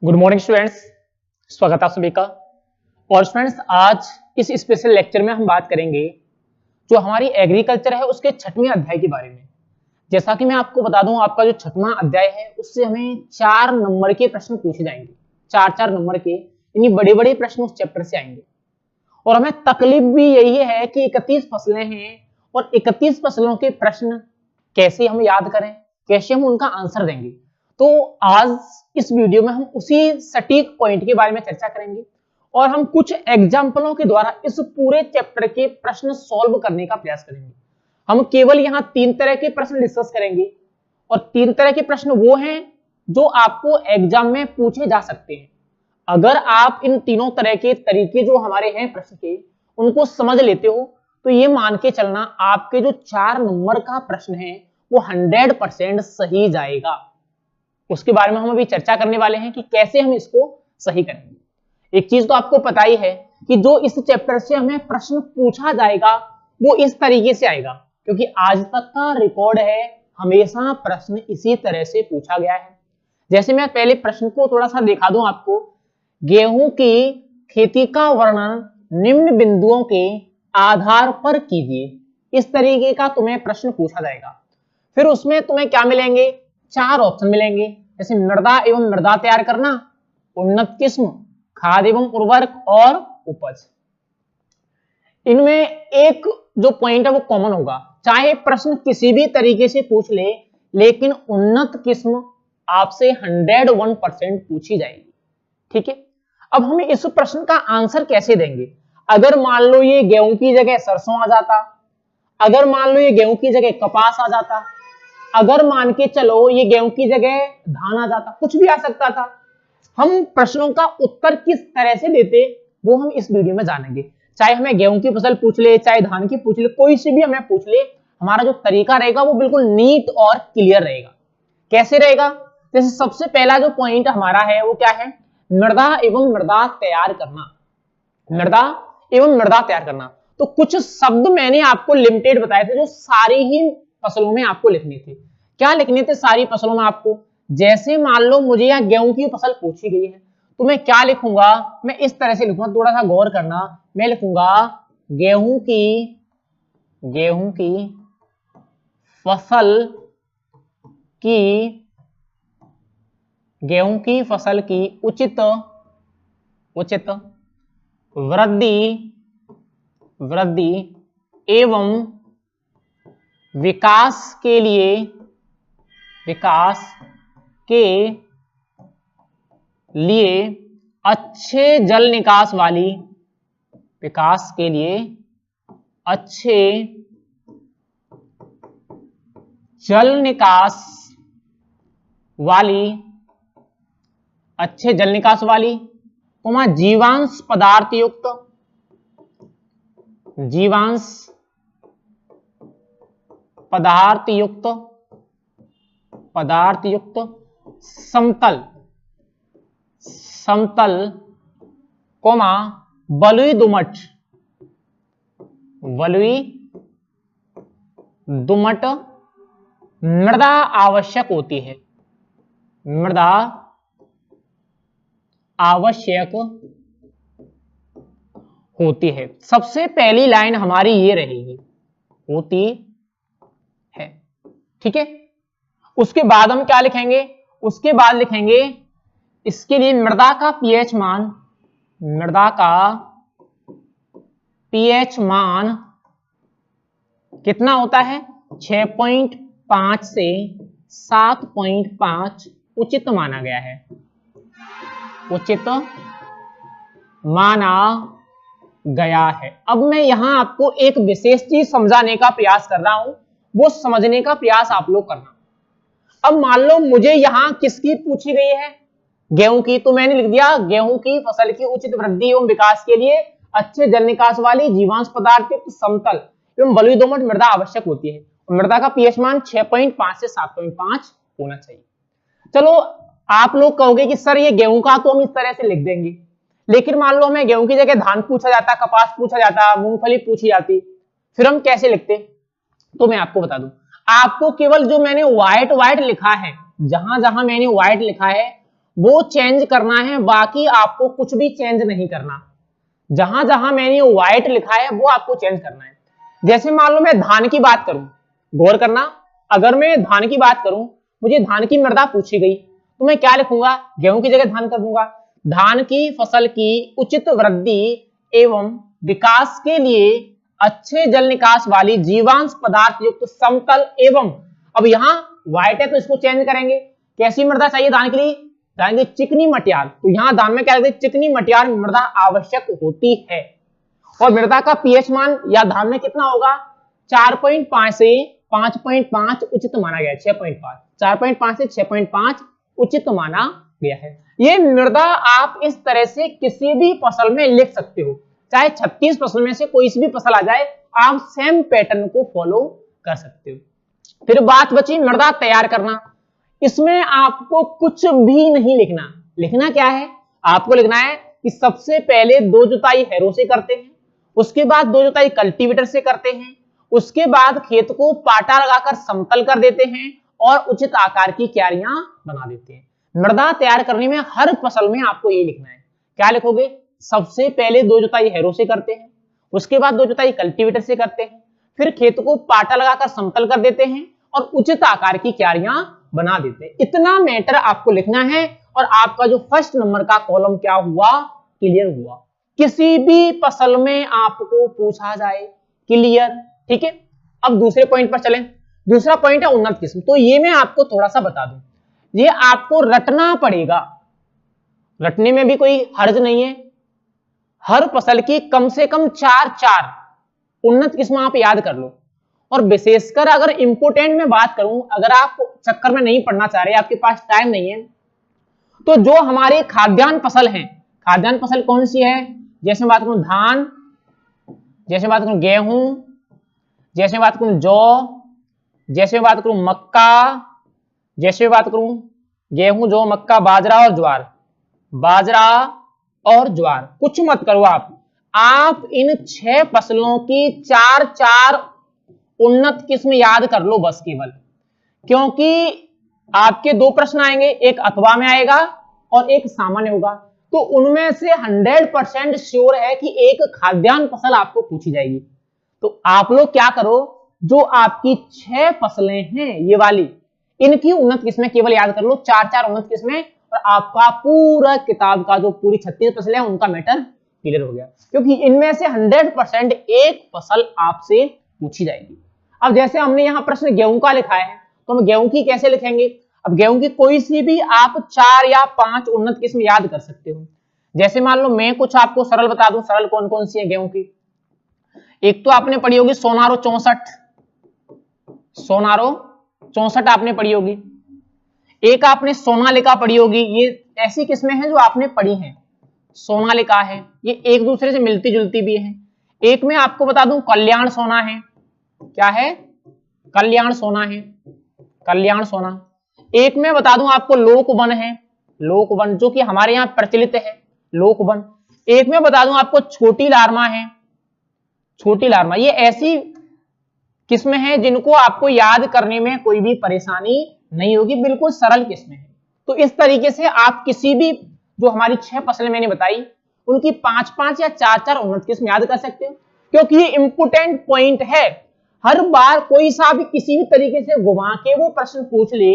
Good morning students, स्वागत है आप सभी का। और स्टूडेंट्स, आज इस स्पेशल लेक्चर में हम बात करेंगे जो हमारी एग्रीकल्चर है उसके 6वें अध्याय के बारे में। जैसा कि मैं आपको बता दूं, आपका जो 6वां अध्याय है उससे हमें 4 नंबर के प्रश्न पूछे जाएंगे। 4 नंबर के यानी बड़े बड़े प्रश्न उस चैप्टर से आएंगे। और हमें तकलीफ भी यही है कि 31 फसलें हैं और 31 फसलों के प्रश्न कैसे हम याद करें, कैसे हम उनका आंसर देंगे। तो आज इस वीडियो में हम उसी सटीक पॉइंट के बारे में चर्चा करेंगे और हम कुछ एग्जाम्पलों के द्वारा इस पूरे चैप्टर के प्रश्न सॉल्व करने का प्रयास करेंगे। हम केवल यहाँ 3 तरह के प्रश्न डिस्कस करेंगे और 3 तरह के प्रश्न वो हैं जो आपको एग्जाम में पूछे जा सकते हैं। अगर आप इन तीनों तरह के तरीके जो हमारे हैं प्रश्न के उनको समझ लेते हो तो ये मान के चलना आपके जो 4 नंबर का प्रश्न है वो 100% सही जाएगा। उसके बारे में हम अभी चर्चा करने वाले हैं कि कैसे हम इसको सही करेंगे। एक चीज तो आपको पता ही है कि जो इस चैप्टर से हमें प्रश्न पूछा जाएगा वो इस तरीके से आएगा, क्योंकि आज तक का रिकॉर्ड है हमेशा प्रश्न इसी तरह से पूछा गया है। जैसे मैं पहले प्रश्न को थोड़ा सा दिखा दूं आपको। गेहूं की खेती का वर्णन निम्न बिंदुओं के आधार पर कीजिए। इस तरीके का तुम्हें प्रश्न पूछा जाएगा। फिर उसमें तुम्हें क्या मिलेंगे, 4 ऑप्शन मिलेंगे। जैसे मृदा एवं मृदा तैयार करना, उन्नत किस्म, खाद एवं उर्वरक और उपज। इनमें एक जो पॉइंट है वो कॉमन होगा, चाहे प्रश्न किसी भी तरीके से पूछ ले, लेकिन उन्नत किस्म आपसे 101% पूछी जाएगी। ठीक है, अब हम इस प्रश्न का आंसर कैसे देंगे। अगर मान लो ये गेहूं की जगह सरसों आ जाता, अगर मान लो ये गेहूं की जगह कपास आ जाता, अगर मान के चलो ये गेहूं की जगह धान आ जाता, कुछ भी आ सकता था। हम प्रश्नों का उत्तर किस तरह से देते वो हम इस वीडियो में जानेंगे। चाहे हमें गेहूं की फसल पूछ ले, चाहे धान की पूछ ले, कोई सी भी हमें पूछ ले, हमारा जो तरीका रहेगा वो बिल्कुल नीट और क्लियर रहेगा। कैसे रहेगा, जैसे सबसे पहला जो पॉइंट हमारा है वो क्या है, मृदा एवं मृदा तैयार करना। मृदा एवं मृदा तैयार करना, तो कुछ शब्द मैंने आपको लिमिटेड बताए थे जो सारी ही फसलों में आपको लिखने थे। क्या लिखने थे सारी फसलों में आपको, जैसे मान लो मुझे यहाँ गेहूं की फसल पूछी गई है तो मैं क्या लिखूंगा, मैं इस तरह से लिखूंगा, थोड़ा सा गौर करना। मैं लिखूंगा गेहूं की फसल की उचित वृद्धि एवं विकास के लिए अच्छे जल निकास वाली जीवांश पदार्थ युक्त समतल बलुई दुमट मृदा आवश्यक होती है। सबसे पहली लाइन हमारी ये रहेगी, होती है। ठीक है, उसके बाद हम क्या लिखेंगे, उसके बाद लिखेंगे इसके लिए मृदा का पीएच मान कितना होता है, 6.5 से 7.5 उचित माना गया है। अब मैं यहां आपको एक विशेष चीज समझाने का प्रयास कर रहा हूं, वो समझने का प्रयास आप लोग करना। अब मान लो मुझे यहां किसकी पूछी गई है, गेहूं की, तो मैंने लिख दिया गेहूं की फसल की उचित वृद्धि एवं विकास के लिए अच्छे जल निकास वाली जीवांश पदार्थ युक्त समतल एवं बलुई दोमट मृदा आवश्यक होती है। मृदा का पीएच मान 6.5 से 7.5 होना चाहिए। चलो आप लोग कहोगे कि सर ये गेहूं का तो हम इस तरह से लिख देंगे, लेकिन मान लो हमें गेहूं की जगह धान पूछा जाता, कपास पूछा जाता, मूंगफली पूछी जाती, फिर हम कैसे लिखते। तो मैं आपको बता दूं, आपको केवल जो मैंने व्हाइट लिखा है, जहां जहां मैंने व्हाइट लिखा है वो चेंज करना है, बाकी आपको कुछ भी चेंज नहीं करना। जहां जहां मैंने व्हाइट लिखा है वो आपको चेंज करना है। जैसे मान लो मैं धान की बात करूं, गौर करना, अगर मैं धान की बात करूं, मुझे धान की मृदा पूछी गई तो मैं क्या लिखूंगा, गेहूं की जगह धान कर दूंगा। धान की फसल की उचित वृद्धि एवं विकास के लिए अच्छे जल निकास वाली जीवांश पदार्थ युक्त समतल एवं, अब यहाँ व्हाइट है तो इसको चेंज करेंगे, कैसी मृदा चाहिए धान के लिए, जाएंगे चिकनी मटियार, तो यहाँ धान में क्या लिखते हैं, चिकनी मटियार मृदा आवश्यक होती है। और मृदा का पीएच मान या धान में कितना होगा, 4.5 से 5.5 उचित माना गया है, 6.5, 4.5 से 6.5 उचित माना गया है। ये मृदा आप इस तरह से किसी भी फसल में लिख सकते हो, चाहे 36 फसल में से कोई सी भी फसल आ जाए, आप सेम पैटर्न को फॉलो कर सकते हो। फिर बात बची मृदा तैयार करना, इसमें आपको कुछ भी नहीं लिखना। लिखना क्या है, आपको लिखना है कि सबसे पहले 2 जुताई हैरो से करते हैं, उसके बाद 2 जुताई कल्टीवेटर से करते हैं, उसके बाद खेत को पाटा लगाकर समतल कर देते हैं और उचित आकार की क्यारियां बना देते हैं। मृदा तैयार करने में हर फसल में आपको ये लिखना है, क्या लिखोगे, सबसे पहले 2 जुताई हैरो से करते हैं, उसके बाद 2 जुताई कल्टीवेटर से करते हैं, फिर खेत को पाटा लगाकर समतल कर देते हैं और उचित आकार की क्यारियां बना देते हैं। इतना मैटर आपको लिखना है और आपका जो फर्स्ट नंबर का कॉलम क्या हुआ, क्लियर हुआ। किसी भी फसल में आपको पूछा जाए, क्लियर, ठीक है। अब दूसरे पॉइंट पर चलें। दूसरा पॉइंट है उन्नत किस्म, तो ये मैं आपको थोड़ा सा बता दूं, ये आपको रटना पड़ेगा, रटने में भी कोई हर्ज नहीं है। हर फसल की कम से कम 4 उन्नत किस्म आप याद कर लो। और विशेषकर अगर इंपोर्टेंट में बात करूं, अगर आप चक्कर में नहीं पढ़ना चाह रहे, आपके पास टाइम नहीं है, तो जो हमारे खाद्यान्न फसल हैं, खाद्यान्न फसल कौन सी है, जैसे बात करूं धान, जैसे बात करूं गेहूं, जैसे बात करूं जौ, जैसे बात करूं मक्का, जैसे बात करूं गेहूं जौ मक्का बाजरा और ज्वार, बाजरा और ज्वार, कुछ मत करो आप इन 6 फसलों की 4 उन्नत किस्म याद कर लो बस केवल। क्योंकि आपके 2 प्रश्न आएंगे, एक अथवा में आएगा और एक सामान्य होगा, तो उनमें से 100% श्योर है कि एक खाद्यान्न फसल आपको पूछी जाएगी। तो आप लोग क्या करो, जो आपकी 6 फसलें हैं ये वाली, इनकी उन्नत किस्में केवल याद कर लो, 4 उन्नत किस्में, और आपका पूरा किताब का जो पूरी 36 फसलें हैं उनका मैटर क्लियर हो गया। क्योंकि इनमें से 100% एक फसल आपसे पूछी जाएगी। अब जैसे हमने यहाँ प्रश्न गेहूं का लिखा है, तो हम गेहूं की कैसे लिखेंगे, अब गेहूं की कोई सी भी आप 4 या 5 उन्नत किस्म याद कर सकते हो। जैसे मान लो मैं कुछ आपको सरल बता दूं, सरल कौन कौन सी है गेहूं की। एक तो आपने पढ़ी होगी सोनारो 64, सोनारो 64 आपने पढ़ी होगी। एक आपने सोनालिका पढ़ी होगी, ये ऐसी किस्में हैं जो आपने पढ़ी हैं, सोनालिका है, ये एक दूसरे से मिलती जुलती भी है। एक में आपको बता दूं कल्याण सोना है, क्या है, कल्याण सोना है, कल्याण सोना। एक में बता दूं आपको लोकवन है, लोकवन जो कि हमारे यहाँ प्रचलित है, लोकवन। एक में बता दूं आपको छोटी लारमा है, छोटी लारमा। ये ऐसी किस्में हैं जिनको आपको याद करने में कोई भी परेशानी नहीं होगी, बिल्कुल सरल किस्में हैं। तो इस तरीके से आप किसी भी जो हमारी 6 फसलें मैंने बताई उनकी 5 या 4 उन्नत किस्म याद कर सकते हो, क्योंकि ये इंपोर्टेंट पॉइंट है। हर बार कोई सा भी किसी भी तरीके से घुमा के वो प्रश्न पूछ ले,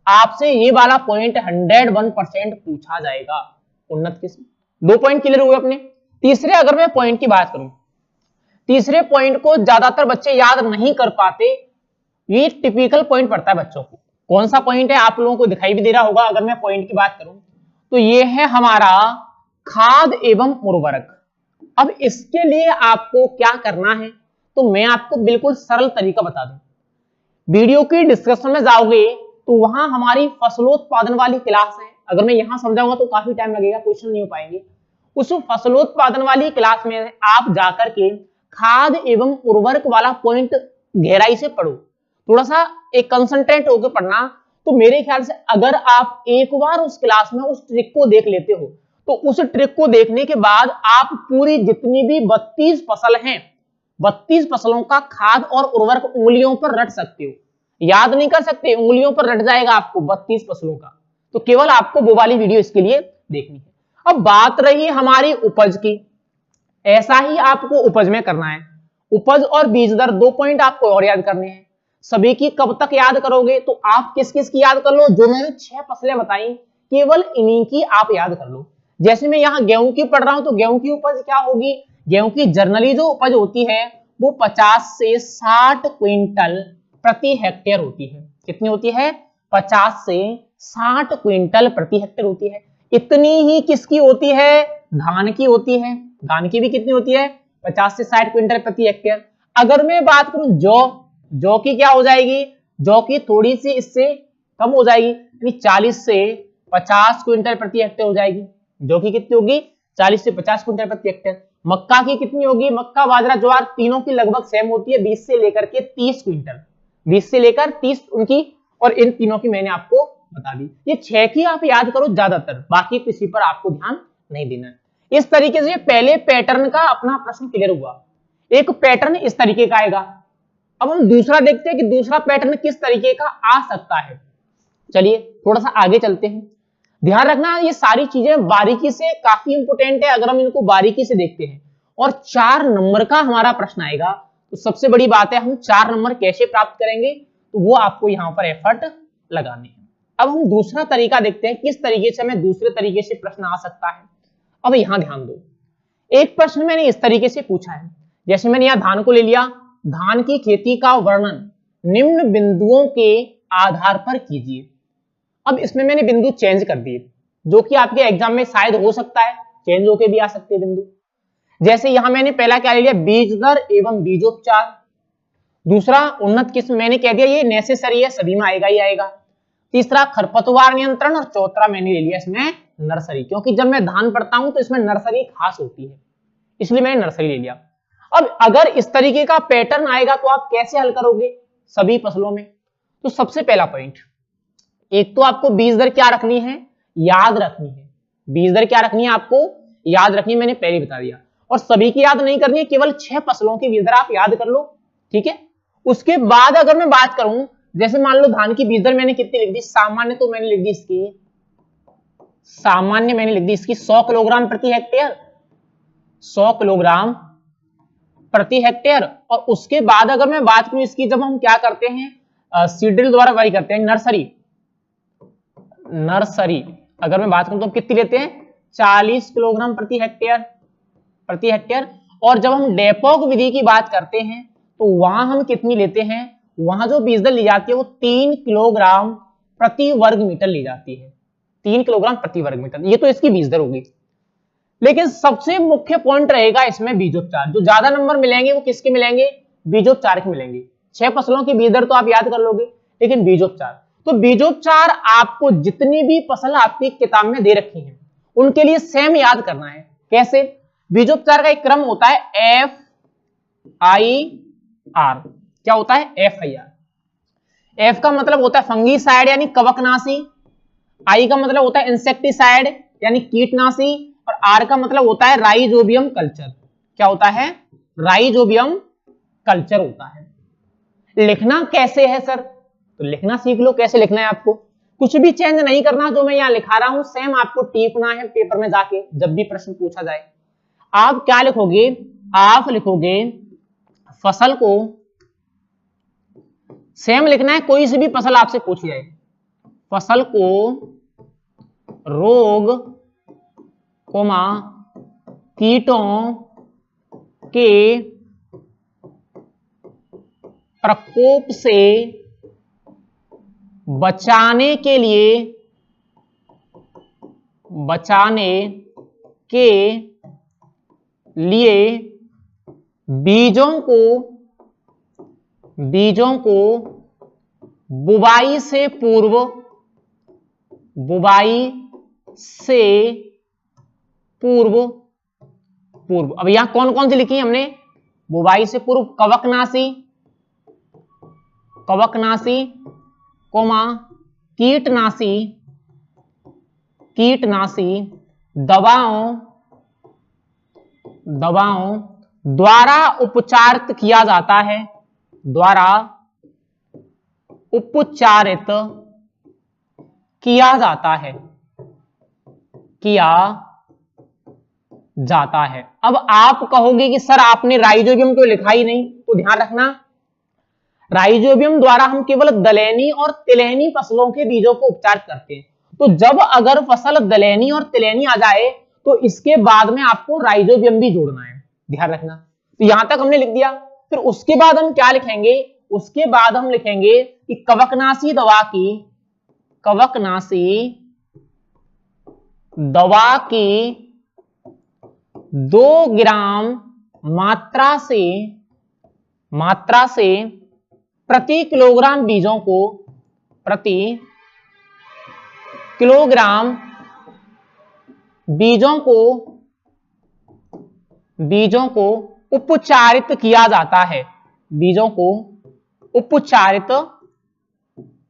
आपसे ये वाला पॉइंट 101% पूछा जाएगा, उन्नत किस्म। 2 पॉइंट क्लियर हुए अपने। तीसरे अगर मैं पॉइंट की बात करूं, तीसरे पॉइंट को ज्यादातर बच्चे याद नहीं कर पाते, ये टिपिकल पॉइंट पड़ता है बच्चों को। कौन सा पॉइंट है आप लोगों को दिखाई भी दे रहा होगा। अगर मैं पॉइंट की बात करूं तो ये है हमारा खाद एवं उर्वरक। अब इसके लिए आपको क्या करना है, तो मैं आपको बिल्कुल सरल तरीका बता दूं। वीडियो की डिस्क्रिप्शन में जाओगे तो वहां हमारी फसलोत्पादन वाली क्लास है। अगर मैं यहां समझाऊंगा तो काफी टाइम लगेगा, क्वेश्चन नहीं हो पाएंगे। उस फसलोत्पादन वाली क्लास में आप जाकर के खाद एवं उर्वरक वाला पॉइंट गहराई से पढ़ो, थोड़ा सा एक कंसंट्रेट होकर पढ़ना। तो मेरे ख्याल से अगर आप एक बार उस क्लास में उस ट्रिक को देख लेते हो, तो उस ट्रिक को देखने के बाद आप पूरी जितनी भी 32 फसल हैं, 32 फसलों का खाद और उर्वरक उंगलियों पर रट सकते हो। याद नहीं कर सकते, उंगलियों पर रट जाएगा आपको 32 फसलों का। तो केवल आपको वो वाली वीडियो इसके लिए देखनी है। अब बात रही हमारी उपज की, ऐसा ही आपको उपज में करना है। उपज और बीज दर 2 पॉइंट आपको और याद करने हैं। सभी की कब तक याद करोगे, तो आप किस किस की याद कर लो, जो मैंने 6 फसलें बताई केवल इन्हीं की आप याद कर लो। जैसे मैं यहाँ गेहूं की पढ़ रहा हूं, तो गेहूं की उपज क्या होगी, गेहूं की जर्नली जो उपज होती है वो 50 से 60 क्विंटल प्रति हेक्टेयर होती है। कितनी होती है, 50 से 60 क्विंटल प्रति हेक्टेयर होती है। इतनी ही किसकी होती है, धान की होती है। धान की भी कितनी होती है, 50 से 60 क्विंटल प्रति हेक्टेयर। अगर मैं बात करूं जौ की क्या हो जाएगी, जौ की थोड़ी सी इससे कम हो जाएगी, 40 से 50 क्विंटल प्रति हेक्टेयर हो जाएगी। जौ की कितनी होगी, 40 से 50 क्विंटल प्रति हेक्टेयर। मक्का की कितनी होगी, मक्का बाजरा ज्वार तीनों की लगभग सेम होती है, 20 से लेकर के 30 क्विंटल, 20 से लेकर 30 उनकी, और इन तीनों की मैंने आपको बता दी। ये 6 की आप याद करो ज्यादातर, बाकी किसी पर आपको ध्यान नहीं देना है। इस तरीके से पहले पैटर्न का अपना प्रश्न क्लियर हुआ। एक पैटर्न इस तरीके का आएगा। अब हम दूसरा देखते हैं कि दूसरा पैटर्न किस तरीके का आ सकता है। चलिए थोड़ा सा आगे चलते हैं। ध्यान रखना ये सारी चीजें बारीकी से काफी इंपोर्टेंट है, अगर हम इनको बारीकी से देखते हैं। और 4 नंबर का हमारा प्रश्न आएगा, तो सबसे बड़ी बात है हम 4 नंबर कैसे प्राप्त करेंगे, तो वो आपको यहां पर एफर्ट लगाने हैं। अब हम दूसरा तरीका देखते हैं, किस तरीके से हमें दूसरे तरीके से प्रश्न आ सकता है। अब यहां ध्यान दो, एक प्रश्न मैंने इस तरीके से पूछा है, जैसे मैंने यहां धान को ले लिया, धान की खेती का वर्णन निम्न बिंदुओं के आधार पर कीजिए। अब इसमें मैंने बिंदु चेंज कर दिए, जो कि आपके एग्जाम में शायद हो सकता है चेंज होके भी आ सकते हैं बिंदु। जैसे यहां मैंने पहला क्या ले लिया, बीज दर एवं बीजोपचार। दूसरा उन्नत किस्म मैंने कह दिया ये नेसेसरी है, सभी में आएगा ही आएगा। तीसरा खरपतवार नियंत्रण, और चौथा मैंने ले लिया इसमें नर्सरी, क्योंकि जब मैं धान पढ़ता हूं तो इसमें नर्सरी खास होती है, इसलिए मैंने नर्सरी ले लिया। अब अगर इस तरीके का पैटर्न आएगा तो आप कैसे हल करोगे सभी फसलों में। तो सबसे पहला पॉइंट, एक तो आपको बीज दर क्या रखनी है, याद रखनी है। बीज दर क्या रखनी है, आपको याद रखनी है, मैंने पहले बता दिया। और सभी की याद नहीं करनी है, केवल 6 फसलों की बीज दर आप याद कर लो, ठीक है। उसके बाद अगर मैं बात करूं, जैसे मान लो धान की बीज दर मैंने कितनी लिख दी, सामान्य तो मैंने लिख दी इसकी, सामान्य मैंने लिख दी इसकी 100 किलोग्राम प्रति हेक्टेयर, 100 किलोग्राम प्रति हेक्टेयर। और उसके बाद अगर मैं बात करूं इसकी, जब हम क्या करते हैं सीड्रिल द्वारा वाई करते हैं, नर्सरी अगर मैं बात करूं तो हम कितनी लेते हैं, 40 किलोग्राम प्रति हेक्टेयर। और जब हम डेपोक विधि की बात करते हैं तो वहां हम कितनी लेते हैं, वहां जो बीज दर ली जाती है वो 3 किलोग्राम प्रति वर्ग मीटर ली जाती है, 3 किलोग्राम प्रति वर्ग मीटर। ये तो इसकी बीज दर होगी। लेकिन सबसे मुख्य पॉइंट रहेगा इसमें बीजोपचार। जो ज्यादा नंबर मिलेंगे वो किसके मिलेंगे, बीजोपचार के मिलेंगे। 6 फसलों की बीज दर तो आप याद कर लोगे, लेकिन बीजोपचार, तो बीजोपचार आपको जितनी भी फसल आपकी किताब में दे रखी है उनके लिए सेम याद करना है। कैसे, बीजोपचार का एक क्रम होता है FIR। क्या होता है, FIR। F का मतलब होता है फंगीसाइड यानी कवकनाशी, I का मतलब होता है इंसेक्टिसाइड यानी कीटनाशी, और R का मतलब होता है राइजोबियम कल्चर। क्या होता है, राइजोबियम कल्चर होता है। लिखना कैसे है सर, तो लिखना सीख लो, कैसे लिखना है आपको। कुछ भी चेंज नहीं करना, जो मैं यहां लिखा रहा हूं सेम आपको टीपना है पेपर में जाके, जब भी प्रश्न पूछा जाए। आप क्या लिखोगे, आप लिखोगे फसल को, सेम लिखना है, कोई सी भी फसल आपसे पूछी जाए, फसल को रोग कोमा कीटों के प्रकोप से बचाने के लिए बीजों को बुवाई से पूर्व अब यहां कौन कौन सी लिखी है हमने, बुवाई से पूर्व कवकनाशी कोमा कीटनाशी दवाओं द्वारा उपचारित किया जाता है, किया जाता है, किया जाता है। अब आप कहोगे कि सर आपने राइजोबियम तो लिखा ही नहीं, तो ध्यान रखना राइजोबियम द्वारा हम केवल दलहनी और तिलहनी फसलों के बीजों को उपचार करते हैं। तो जब अगर फसल दलहनी और तिलहनी आ जाए तो इसके बाद में आपको राइजोबियम भी जोड़ना है, ध्यान रखना। तो यहां तक हमने लिख दिया। फिर उसके बाद हम क्या लिखेंगे, उसके बाद हम लिखेंगे कि कवकनाशी दवा की, कवकनाशी दवा की 2 ग्राम मात्रा से प्रति किलोग्राम बीजों को, प्रति किलोग्राम बीजों को उपचारित किया जाता है, बीजों को उपचारित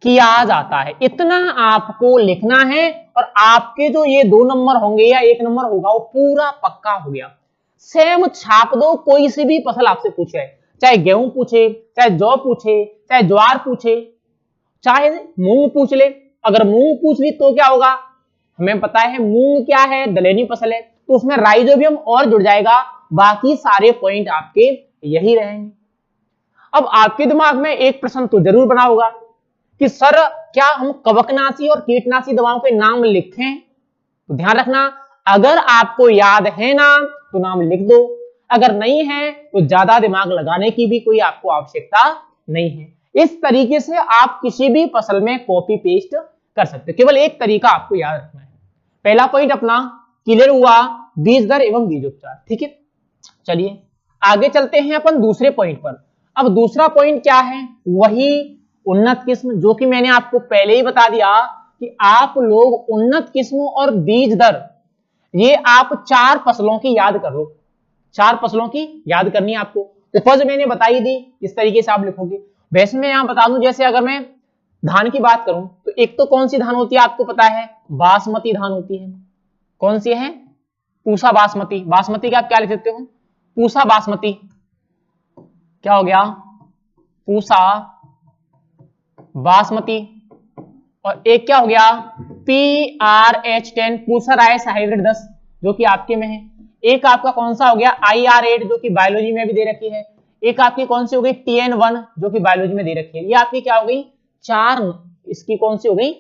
किया जाता है। इतना आपको लिखना है और आपके जो ये 2 नंबर होंगे या 1 नंबर होगा वो पूरा पक्का हो गया। सेम छाप दो, कोई सी भी फसल आपसे पूछे, चाहे गेहूं पूछे, चाहे जौ पूछे, चाहे ज्वार पूछे, चाहे मूंग पूछ ले। अगर मूंग पूछ ली तो क्या होगा, हमें पता है मूंग क्या है, दलहनी फसल है, तो उसमें राइजोबियम और जुड़ जाएगा, बाकी सारे पॉइंट आपके यही रहेंगे। अब आपके दिमाग में एक प्रश्न तो जरूर बना होगा कि सर क्या हम कवकनाशी और कीटनाशी दवाओं के नाम लिखें? तो ध्यान रखना, अगर आपको याद है नाम तो नाम लिख दो, अगर नहीं है तो ज्यादा दिमाग लगाने की भी कोई आपको आवश्यकता नहीं है। इस तरीके से आप किसी भी फसल में कॉपी पेस्ट कर सकते हो, केवल एक तरीका आपको याद रखना है। पहला पॉइंट अपना क्लियर हुआ, बीज दर एवं बीजोपचार, ठीक है। चलिए आगे चलते हैं अपन दूसरे पॉइंट पर। अब दूसरा पॉइंट क्या है, वही उन्नत किस्म, जो कि मैंने आपको पहले ही बता दिया कि आप लोग उन्नत किस्म और बीज दर ये आप 4 फसलों की याद कर लो, 4 फसलों की याद करनी है आपको। उपज मैंने बताई दी, इस तरीके से आप लिखोगे। वैसे मैं यहां बता दूं, जैसे अगर मैं धान की बात करूं तो एक तो कौन सी धान होती है आपको पता है, बासमती धान होती है। कौन सी है, पूसा बासमती। बासमती का आप क्या लिख सकते हो, पूसा बासमती। क्या हो गया, पूसा बासमती। और एक क्या हो गया, PRH10 पूसा राइस हाइब्रिड 10, जो कि आपके में है। एक आपका कौन सा हो गया, IR8, जो कि बायोलॉजी में भी दे रखी है। एक आपकी कौन सी हो गई, TN1, जो कि बायोलॉजी में दे रखी है। ये आपकी क्या हो गई, 4, इसकी कौन सी हो गई,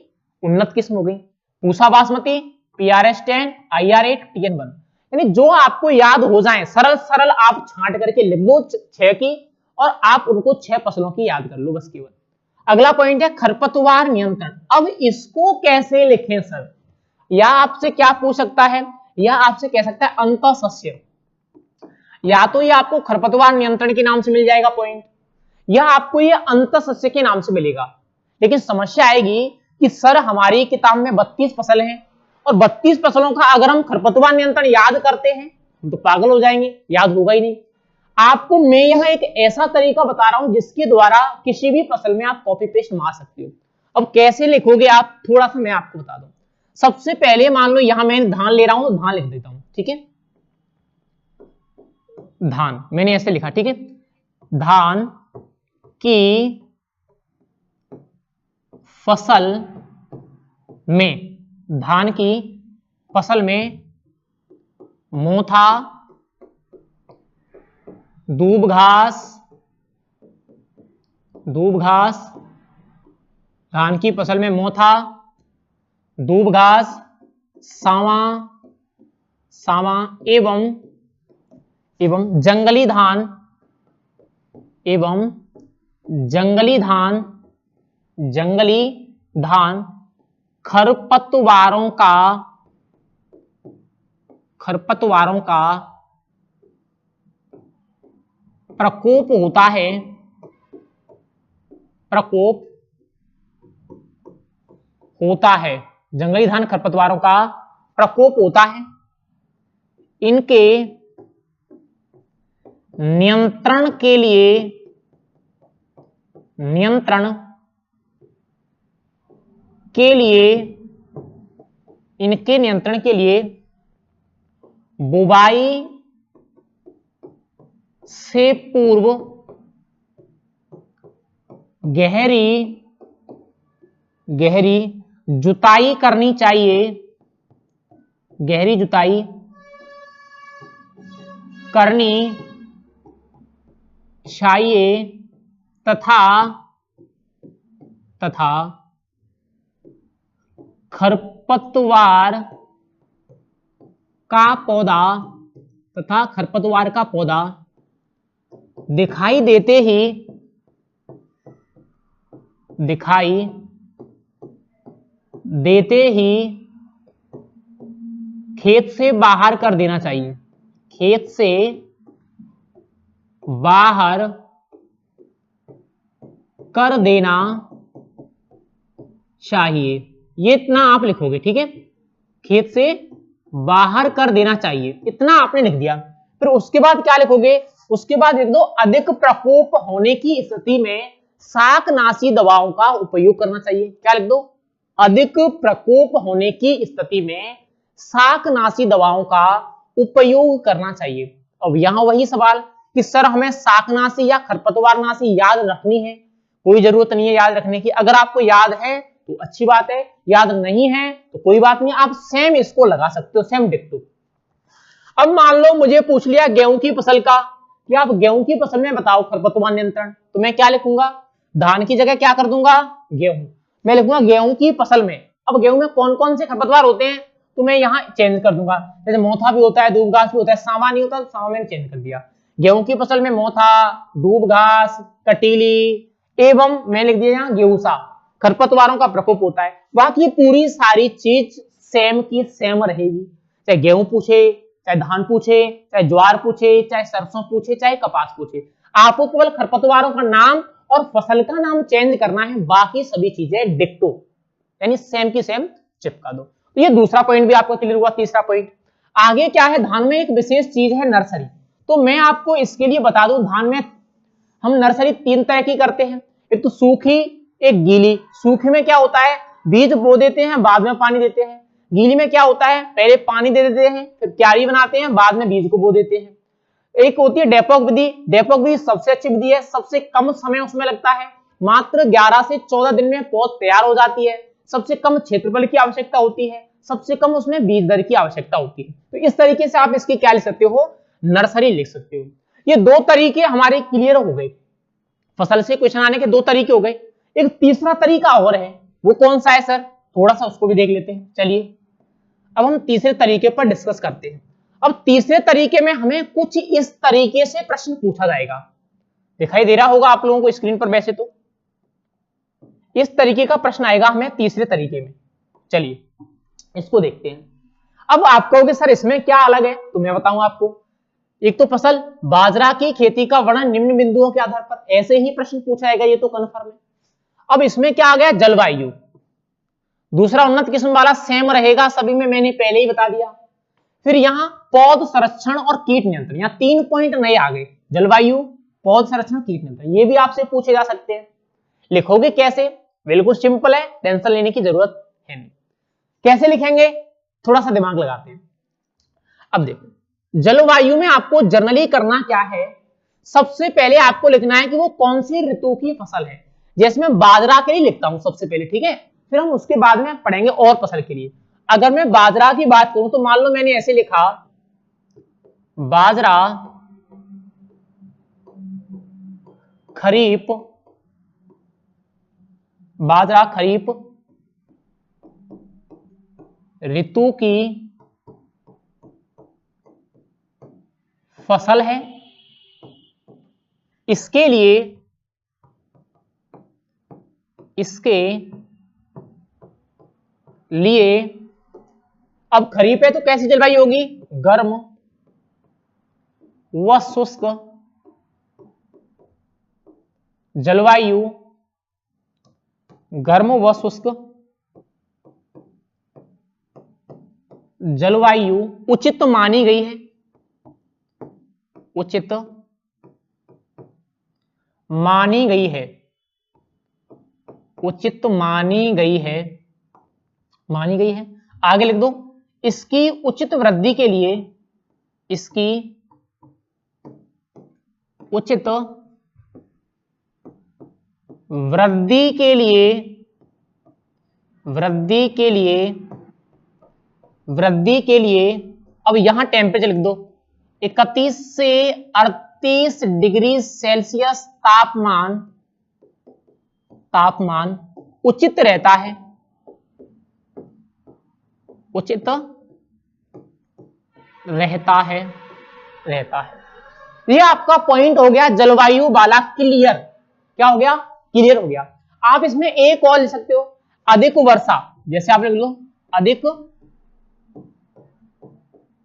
उन्नत किस्म हो गई। Pusa basmati, PRH10, IR8, TN1। यानी जो आपको याद हो जाए, सरल सरल आप छांट करके लिख दो 6 की, और आप उनको 6 फसलों की याद कर लो बस केवल। अगला पॉइंट है खरपतवार नियंत्रण। अब इसको कैसे लिखें सर, या आपसे क्या पूछ सकता है, या आपसे कह सकता है अंतःसस्य। या तो ये आपको खरपतवार नियंत्रण के नाम से मिल जाएगा पॉइंट, या आपको ये अंतःसस्य के नाम से मिलेगा। लेकिन समस्या आएगी कि सर हमारी किताब में 32 फसल हैं, और 32 फसलों का अगर हम खरपतवार नियंत्रण याद करते हैं हम तो पागल हो जाएंगे, याद होगा ही नहीं। आपको मैं यहां एक ऐसा तरीका बता रहा हूं जिसके द्वारा किसी भी फसल में आप कॉपी पेस्ट मार सकते हो। अब कैसे लिखोगे आप, थोड़ा सा मैं आपको बता दूं। सबसे पहले मान लो यहां मैं धान ले रहा हूं तो धान लिख देता हूं, ठीक है। धान मैंने ऐसे लिखा, ठीक है। धान की फसल में, धान की फसल में मोथा, दूब घास, धान की फसल में मोथा, दूब घास, सावा एवं जंगली धान खरपतवारों का प्रकोप होता है, जंगली धान खरपतवारों का प्रकोप होता है। इनके नियंत्रण के लिए बुवाई से पूर्व गहरी जुताई करनी चाहिए, गहरी जुताई करनी चाहिए तथा खरपतवार का पौधा दिखाई देते ही खेत से बाहर कर देना चाहिए, खेत से बाहर कर देना चाहिए। ये इतना आप लिखोगे, ठीक है, खेत से बाहर कर देना चाहिए, इतना आपने लिख दिया। फिर उसके बाद क्या लिखोगे, उसके बाद लिख दो अधिक प्रकोप होने की स्थिति में शाकनाशी दवाओं का उपयोग करना चाहिए। क्या लिख दो, अधिक प्रकोप होने की स्थिति में शाकनाशी दवाओं का उपयोग करना चाहिए। अब यहां वही सवाल कि सर हमें शाकनाशी या खरपतवारनाशी याद रखनी है? कोई जरूरत नहीं है याद रखने की। अगर आपको याद है तो अच्छी बात है, याद नहीं है तो कोई बात नहीं, आप सेम इसको लगा सकते हो, सेम डिक्टो। अब मान लो मुझे पूछ लिया गेहूं की फसल का कि आप गेहूं की फसल में बताओ खरपतवार नियंत्रण, तो मैं क्या लिखूंगा, धान की जगह क्या कर दूंगा, गेहूं। मैं लिखूंगा गेहूं की फसल में। अब गेहूं में कौन कौन से खरपतवार होते हैं तो मैं यहाँ चेंज कर दूंगा, जैसे मोथा भी होता है, दूब घास भी होता है, सामा नहीं होता तो सामा मैंने चेंज कर दिया। गेहूं की फसल में मोथा, दूब घास, कटीली एवं मैं लिख दिया यहाँ गेहूसा, खरपतवारों का प्रकोप होता है। बाकी पूरी सारी चीज सेम की सेम रहेगी, चाहे गेहूं पूछे, चाहे धान पूछे, चाहे ज्वार पूछे, चाहे सरसों पूछे, चाहे कपास पूछे, आपको केवल खरपतवारों का नाम और फसल का नाम चेंज करना है, बाकी सभी चीजें डिक्टो यानी सेम की सेम चिपका दो। तो ये दूसरा पॉइंट भी आपको क्लियर हुआ। तीसरा पॉइंट आगे क्या है, धान में एक विशेष चीज है नर्सरी। तो मैं आपको इसके लिए बता दूं, धान में हम नर्सरी तीन तरह की करते हैं, एक तो सूखी, एक गीली। सूखी में क्या होता है, बीज बो देते हैं बाद में पानी देते हैं। गीली में क्या होता है, पहले पानी दे देते हैं, फिर क्यारी बनाते हैं, बाद में बीज को बो देते हैं। एक होती है डेपोक विधि। डेपोक विधि सबसे अच्छी विधि है, सबसे कम समय उसमें लगता है, मात्र 11 से 14 दिन में पौध तैयार हो जाती है, सबसे कम क्षेत्रफल की आवश्यकता होती है, सबसे कम उसमें बीज दर की आवश्यकता होती है। तो इस तरीके से आप इसकी क्या लिख सकते हो, नर्सरी लिख सकते हो। ये दो तरीके हमारे क्लियर हो गए, फसल से क्वेश्चन आने के दो तरीके हो गए। एक तीसरा तरीका और है, वो कौन सा है सर, थोड़ा सा उसको भी देख लेते हैं। चलिए अब हम तीसरे तरीके पर डिस्कस करते हैं। अब तीसरे तरीके में हमें कुछ इस तरीके से प्रश्न पूछा जाएगा, दिखाई दे रहा होगा आप लोगों को स्क्रीन पर, वैसे तो इस तरीके का प्रश्न आएगा हमें तीसरे तरीके में। चलिए इसको देखते हैं। अब आप कहोगे सर इसमें क्या अलग है, तो मैं बताऊं आपको। एक तो फसल बाजरा की खेती का वर्णन निम्न बिंदुओं के आधार पर, ऐसे ही प्रश्न पूछा जाएगा, ये तो कन्फर्म है। अब इसमें क्या आ गया, जलवायु। दूसरा उन्नत किस्म वाला सेम रहेगा सभी में, मैंने पहले ही बता दिया। फिर यहाँ पौध संरक्षण और कीट नियंत्रण, यहाँ 3 पॉइंट नए आ गए, जलवायु, पौध संरक्षण, कीट नियंत्रण। ये भी आपसे पूछे जा सकते हैं। लिखोगे कैसे, बिल्कुल सिंपल है, टेंशन लेने की जरूरत है नहीं। कैसे लिखेंगे, थोड़ा सा दिमाग लगाते हैं। अब देखो जलवायु में आपको जनरली करना क्या है, सबसे पहले आपको लिखना है कि वो कौन सी ऋतु की फसल है। जैसे मैं बाजरा के लिए लिखता हूं सबसे पहले, ठीक है, फिर हम उसके बाद में पढ़ेंगे और फसल के लिए। अगर मैं बाजरा की बात करूं तो मान लो मैंने ऐसे लिखा, बाजरा खरीफ, बाजरा खरीफ ऋतु की फसल है। इसके लिए अब खरीफ है तो कैसी जलवायु होगी, गर्म व शुष्क जलवायु, गर्म व शुष्क जलवायु उचित मानी गई है, उचित मानी गई है, उचित मानी गई है, मानी गई है। आगे लिख दो, इसकी उचित वृद्धि के लिए, इसकी उचित वृद्धि के लिए वृद्धि के लिए अब यहां टेम्परेचर लिख दो, 31 से 38 डिग्री सेल्सियस तापमान उचित रहता है, उचित रहता है। ये आपका पॉइंट हो गया जलवायु वाला क्लियर। क्या हो गया? क्लियर हो गया। आप इसमें एक और लिख सकते हो, अधिक वर्षा। जैसे आप लिख लो अधिक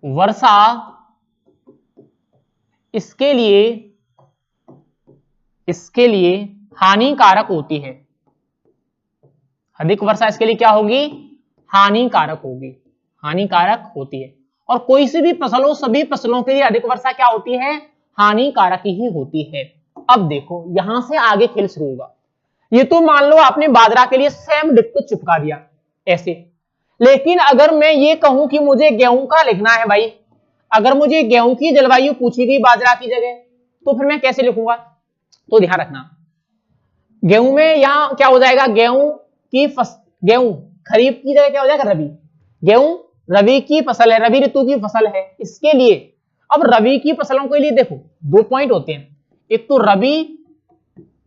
वर्षा इसके लिए हानिकारक होती है। अधिक वर्षा इसके लिए क्या होगी? हानिकारक होती है। और कोई सी भी फसल हो, सभी फसलों के लिए अधिक वर्षा क्या होती है? हानिकारक ही होती है। अब देखो यहां से आगे खेल शुरू होगा। ये तो मान लो आपने बाजरा के लिए सेम डिक्टो चिपका दिया ऐसे, लेकिन अगर मैं ये कहूं कि मुझे गेहूं का लिखना है भाई, अगर मुझे गेहूं की जलवायु पूछी गई बाजरा की जगह, तो फिर मैं कैसे लिखूंगा? तो ध्यान रखना, गेहूं में यहां क्या हो जाएगा? गेहूं खरीफ की जगह क्या हो जाएगा? रबी। गेहूं रबी की फसल है, रबी ऋतु की फसल है। इसके लिए अब रबी की फसलों के लिए देखो दो पॉइंट होते हैं, एक तो रबी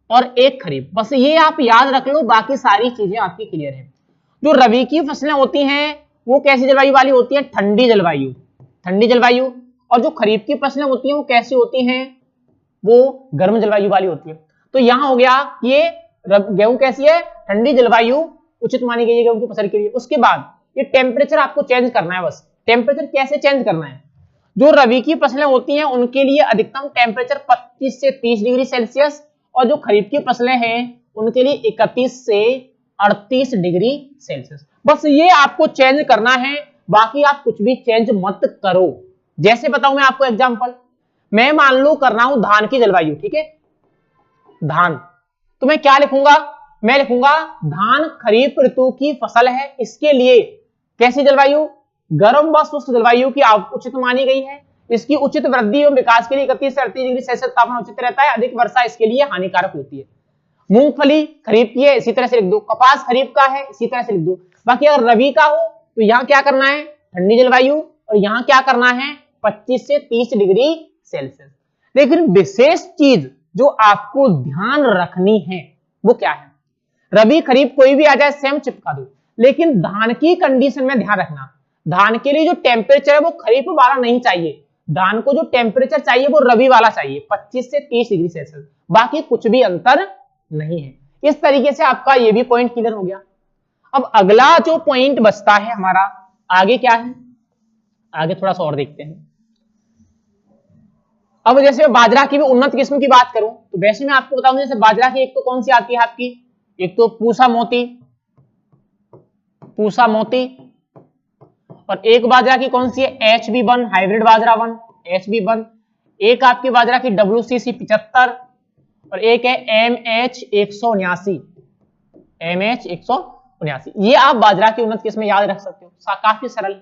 और एक खरीफ। बस ये आप याद रख लो, बाकी सारी चीजें आपकी क्लियर है। जो रबी की फसलें होती हैं वो कैसी जलवायु वाली होती है? ठंडी जलवायु। और जो खरीफ की फसलें होती हैं वो कैसी होती हैं? वो गर्म जलवायु वाली होती है। तो यहां हो गया ये गेहूं कैसी है? ठंडी जलवायु उचित मानी गई है गेहूं की फसल के लिए। उसके बाद ये टेम्परेचर आपको चेंज करना है। बस टेम्परेचर कैसे चेंज करना है? जो रबी की फसलें होती हैं उनके लिए अधिकतम टेम्परेचर 25 से 30 डिग्री सेल्सियस, और जो खरीफ की फसलें हैं उनके लिए 31 से 38 डिग्री सेल्सियस। बस ये आपको चेंज करना है, बाकी आप कुछ भी चेंज मत करो। जैसे बताऊं मैं आपको एग्जांपल, मैं मान लो कर रहा हूं धान की जलवायु, ठीक है? धान, तो मैं क्या लिखूंगा? मैं लिखूंगा धान खरीफ ऋतु की फसल है, इसके लिए कैसी जलवायु? गर्म व शुष्क जलवायु की उचित मानी गई है। इसकी उचित वृद्धि एवं विकास के लिए 31 से 38 डिग्री सेल्सियस तापमान उचित रहता है। अधिक वर्षा इसके लिए हानिकारक होती है। मूंगफली खरीफ की है, इसी तरह से लिख दो। कपास खरीफ का है, इसी तरह से लिख दो। बाकी अगर रबी का हो तो यहाँ क्या करना है? ठंडी जलवायु, और यहाँ क्या करना है? 25 से 30 डिग्री सेल्सियस। लेकिन विशेष चीज जो आपको ध्यान रखनी है वो क्या है? रबी खरीफ कोई भी आ जाए सेम चिपका दो, लेकिन धान की कंडीशन में ध्यान रखना, धान के लिए जो टेम्परेचर है वो खरीफ वाला नहीं चाहिए। धान को जो टेम्परेचर चाहिए वो रबी वाला चाहिए, 25 से 30 डिग्री सेल्सियस। बाकी कुछ भी अंतर नहीं है। इस तरीके से आपका ये भी पॉइंट क्लियर हो गया। अब अगला जो पॉइंट बचता है हमारा, आगे क्या है? आगे थोड़ा सा और देखते हैं। अब जैसे बाजरा की भी उन्नत किस्म की बात करूं तो वैसे मैं आपको बताऊं, जैसे बाजरा की एक तो कौन सी आती है आपकी? एक तो पूसा मोती, और एक बाजरा की कौन सी है? HB1 हाइब्रिड बाजरा 1, HB1। एक आपकी बाजरा की WCC 75, और एक है MH179। ये आप बाजरा की उन्नत किस्में याद रख सकते हो, काफी सरल है,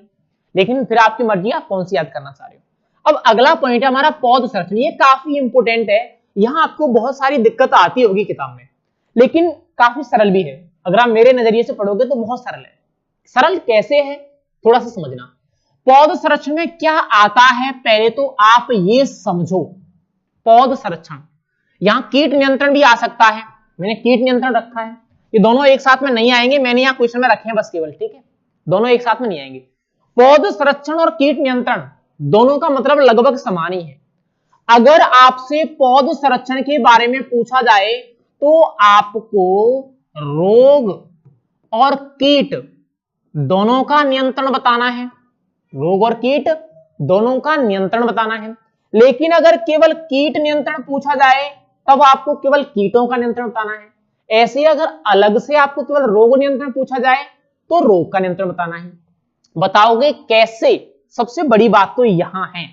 लेकिन फिर आपकी मर्जी आप कौन सी याद करना चाह रहे हो। अब अगला पॉइंट है हमारा पौध संरक्षण। ये काफी इंपोर्टेंट है, यहां आपको बहुत सारी दिक्कत आती होगी किताब में, लेकिन काफी सरल भी है। अगर आप मेरे नजरिए से पढ़ोगे तो बहुत सरल है। सरल कैसे है थोड़ा सा समझना। पौध संरक्षण में क्या आता है पहले तो आप ये समझो। पौध संरक्षण, यहां कीट नियंत्रण भी आ सकता है, मैंने कीट नियंत्रण रखा है। ये दोनों एक साथ में नहीं आएंगे, मैंने यहां क्वेश्चन में रखे हैं बस केवल, ठीक है? दोनों एक साथ में नहीं आएंगे। पौध संरक्षण और कीट नियंत्रण दोनों का मतलब लगभग समान ही है। अगर आपसे पौध संरक्षण के बारे में पूछा जाए तो आपको रोग और कीट दोनों का नियंत्रण बताना है, रोग और कीट दोनों का नियंत्रण बताना है। लेकिन अगर केवल कीट नियंत्रण पूछा जाए तब आपको केवल कीटों का नियंत्रण बताना है। ऐसे अगर अलग से आपको केवल रोग नियंत्रण पूछा जाए तो रोग का नियंत्रण बताना है। बताओगे कैसे? सबसे बड़ी बात तो यहां है,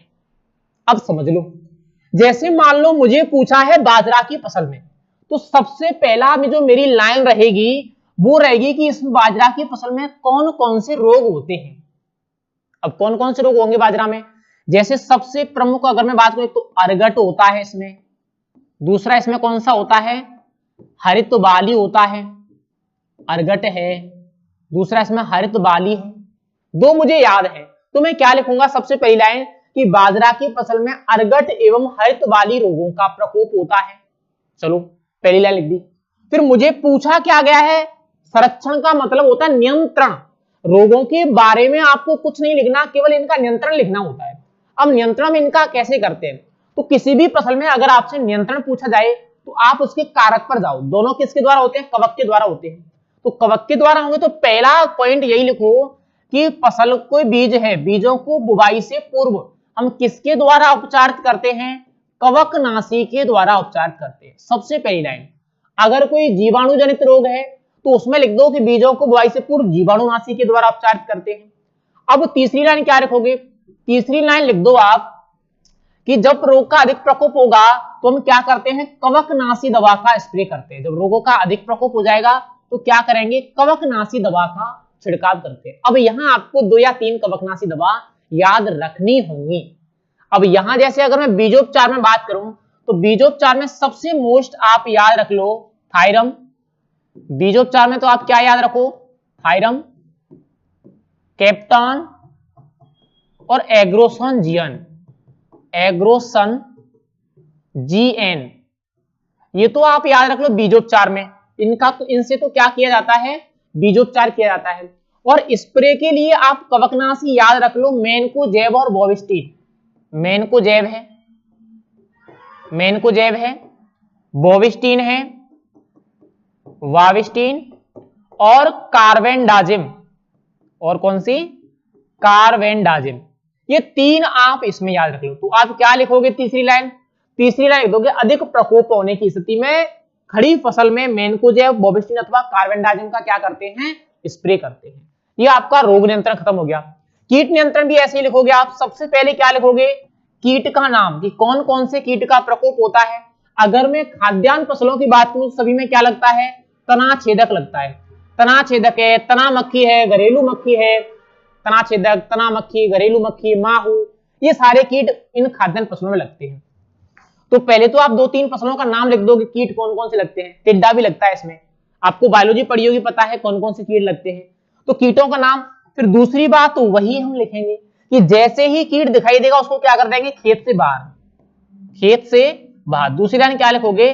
अब समझ लो। जैसे मान लो मुझे पूछा है बाजरा की फसल में, तो सबसे पहला में जो मेरी लाइन रहेगी वो रहेगी कि इस बाजरा की फसल में कौन कौन से रोग होते हैं। अब कौन कौन से रोग होंगे बाजरा में? जैसे सबसे प्रमुख अगर मैं बात करूं तो अरगट होता है इसमें, दूसरा इसमें कौन सा होता है? हरित बाली होता है, अरगट है, दूसरा इसमें हरित बाली है, दो मुझे याद है। तो मैं क्या लिखूंगा, सबसे पहली लाइन कि बाजरा की फसल में अर्गट एवं हरित बाली रोगों का प्रकोप होता है। चलो पहली लाइन लिख दी। फिर मुझे पूछा क्या गया है, संरक्षण का मतलब होता है नियंत्रण। रोगों के बारे में आपको कुछ नहीं लिखना, केवल इनका नियंत्रण लिखना होता है। अब नियंत्रण में इनका कैसे करते हैं, तो किसी भी फसल में अगर आपसे नियंत्रण पूछा जाए तो आप उसके कारक पर जाओ। दोनों किसके द्वारा होते हैं, कवक के द्वारा होते हैं। तो कवक के द्वारा होंगे तो पहला पॉइंट यही लिखो कि फसल कोई बीज है, बीजों को बुवाई से पूर्व हम किसके द्वारा उपचार करते हैं, कवकनाशी के द्वारा उपचार करते हैं। सबसे पहली लाइन। अगर कोई जीवाणु जनित रोग है तो उसमें लिख दो कि बीजों को बुवाई से पूर्व जीवाणुनाशी के द्वारा उपचार करते हैं। अब तीसरी लाइन क्या रखोगे, तीसरी लाइन लिख दो आप कि जब रोग का अधिक प्रकोप होगा तो हम क्या करते हैं, कवकनाशी दवा का स्प्रे करते हैं। जब रोगों का अधिक प्रकोप हो जाएगा तो क्या करेंगे, कवकनाशी दवा का छिड़काव करते हैं। अब यहां आपको 2 या 3 कवकनाशी दवा याद रखनी होंगी। अब यहां जैसे अगर मैं बीजोपचार में बात करूं तो बीजोपचार में सबसे मोस्ट आप याद रख लो थायरम। बीजोपचार में तो आप क्या याद रखो, थायरम, कैप्टन और एग्रोसन जीएन, एग्रोसन जीएन, ये तो आप याद रख लो बीजोपचार में। इनका तो इनसे तो क्या किया जाता है, बीजोपचार किया जाता है। और स्प्रे के लिए आप कवकनाशी याद रख लो, मैनकोजेब और बोविस्टीन। मैनकोजेब है, मैनकोजेब है, बोविस्टीन है, वाविस्टीन और कार्बेंडाजिम। और कौन सी, कार्बेंडाजिम। ये 3 आप इसमें याद रख लो। तो आप क्या लिखोगे, तीसरी लाइन, तीसरी लाइन लिख दोगे अधिक प्रकोप होने की स्थिति में खड़ी फसल में मैनकोजेब, बोविस्टीन अथवा कार्बेंडाजिम का क्या करते हैं, स्प्रे करते हैं। ये आपका रोग नियंत्रण खत्म हो गया। कीट नियंत्रण भी ऐसे ही लिखोगे आप। सबसे पहले क्या लिखोगे, कीट का नाम कि कौन कौन से कीट का प्रकोप होता है। अगर मैं खाद्यान्न फसलों की बात करूं सभी में क्या लगता है, तना छेदक लगता है। तना छेदक है, तना मक्खी है, घरेलू मक्खी है, तना छेदक, तना मक्खी, घरेलू मक्खी, माहू, ये सारे कीट इन खाद्यान्न फसलों में लगते हैं। तो पहले तो आप 2-3 फसलों का नाम लिख दो कि कीट कौन कौन से लगते हैं। टिड्डा भी लगता है इसमें, आपको बायोलॉजी पढ़ी होगी, पता है कौन कौन से कीट लगते हैं। तो कीटों का नाम। फिर दूसरी बात तो वही हम लिखेंगे कि जैसे ही कीट दिखाई देगा उसको क्या कर देंगे, खेत से बाहर, खेत से बाहर। दूसरी लाइन क्या लिखोगे,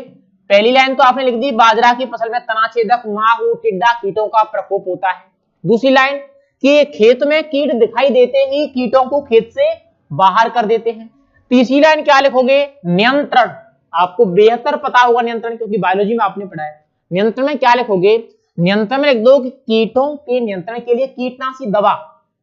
पहली लाइन तो आपने लिख दी बाजरा की फसल में तनाछेदक, माहू, टिड्डा कीटों का प्रकोप होता है। दूसरी लाइन कि खेत में कीट दिखाई देते ही कीटों को खेत से बाहर कर देते हैं। तीसरी लाइन क्या लिखोगे, नियंत्रण। आपको बेहतर पता होगा नियंत्रण, क्योंकि बायोलॉजी में आपने पढ़ा है। नियंत्रण में क्या लिखोगे, नियंत्रण में लिख दो कि कीटों के नियंत्रण के लिए कीटनाशी दवा।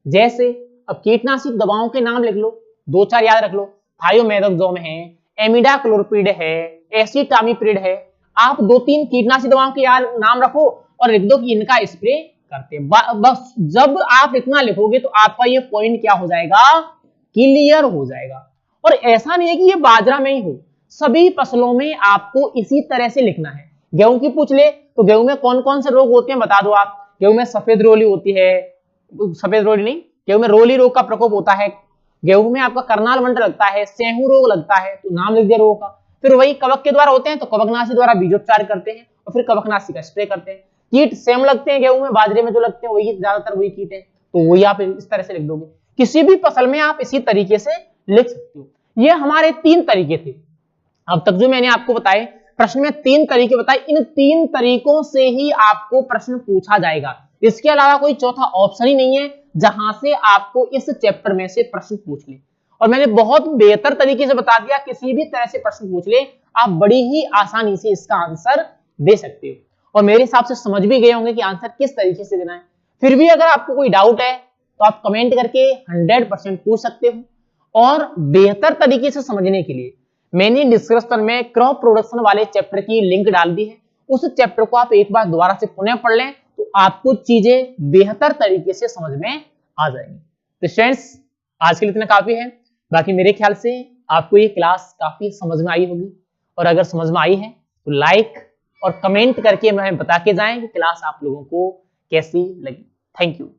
जैसे अब कीटनाशी दवाओं के नाम लिख लो, 2-4 याद रख लो। थायोमेथाक्सोम है, एमिडाक्लोप्रिड है, एसिटामिप्रिड है। आप 2-3 कीटनाशी दवाओं के याद नाम रखो और लिख दो कि इनका स्प्रे करते हैं। बस जब आप इतना लिखोगे तो आपका ये पॉइंट क्या हो जाएगा, क्लियर हो जाएगा। और ऐसा नहीं है कि ये बाजरा में ही हो, सभी फसलों में आपको इसी तरह से लिखना है। गेहूं की पूछ ले तो गेहूं में कौन कौन से रोग होते हैं बता दो आप। गेहूं में सफेद रोली होती है, सफेद रोली नहीं, गेहूं में रोली रोग का प्रकोप होता है। गेहूं में आपका करनाल मंडल लगता है, सेहू रोग लगता है, तो नाम लिख दिया रोग का। फिर वही कवक के द्वारा होते हैं तो कवकनाशी द्वारा बीजोपचार करते हैं और फिर कवकनाशी का स्प्रे करते हैं। कीट सेम लगते हैं गेहूं में, बाजरे में जो लगते हैं वही ज्यादातर वही कीट है, तो वही आप इस तरह से लिख दोगे। किसी भी फसल में आप इसी तरीके से लिख सकते हो। ये हमारे 3 तरीके थे अब तक जो मैंने आपको बताए। प्रश्न में 3 तरीके बताए, इन 3 तरीकों से ही आपको प्रश्न पूछा जाएगा। इसके अलावा कोई चौथा ऑप्शन ही नहीं है जहां से आपको इस चैप्टर में से प्रश्न पूछ ले। और मैंने बहुत बेहतर तरीके से बता दिया, किसी भी तरह से प्रश्न पूछ ले आप बड़ी ही आसानी से इसका आंसर दे सकते हो। और मेरे हिसाब से समझ भी गए होंगे कि आंसर किस तरीके से देना है। फिर भी अगर आपको कोई डाउट है तो आप कमेंट करके 100% पूछ सकते हो। और बेहतर तरीके से समझने के लिए मैंने डिस्क्रिप्शन में क्रॉप प्रोडक्शन वाले चैप्टर की लिंक डाल दी है। उस चैप्टर को आप एक बार दोबारा से पुनः पढ़ लें तो आपको चीजें बेहतर तरीके से समझ में आ जाएंगी। तो फ्रेंड्स आज के लिए इतना काफी है। बाकी मेरे ख्याल से आपको ये क्लास काफी समझ में आई होगी, और अगर समझ में आई है तो लाइक और कमेंट करके हमें बता के जाएं कि क्लास आप लोगों को कैसी लगी। Thank you.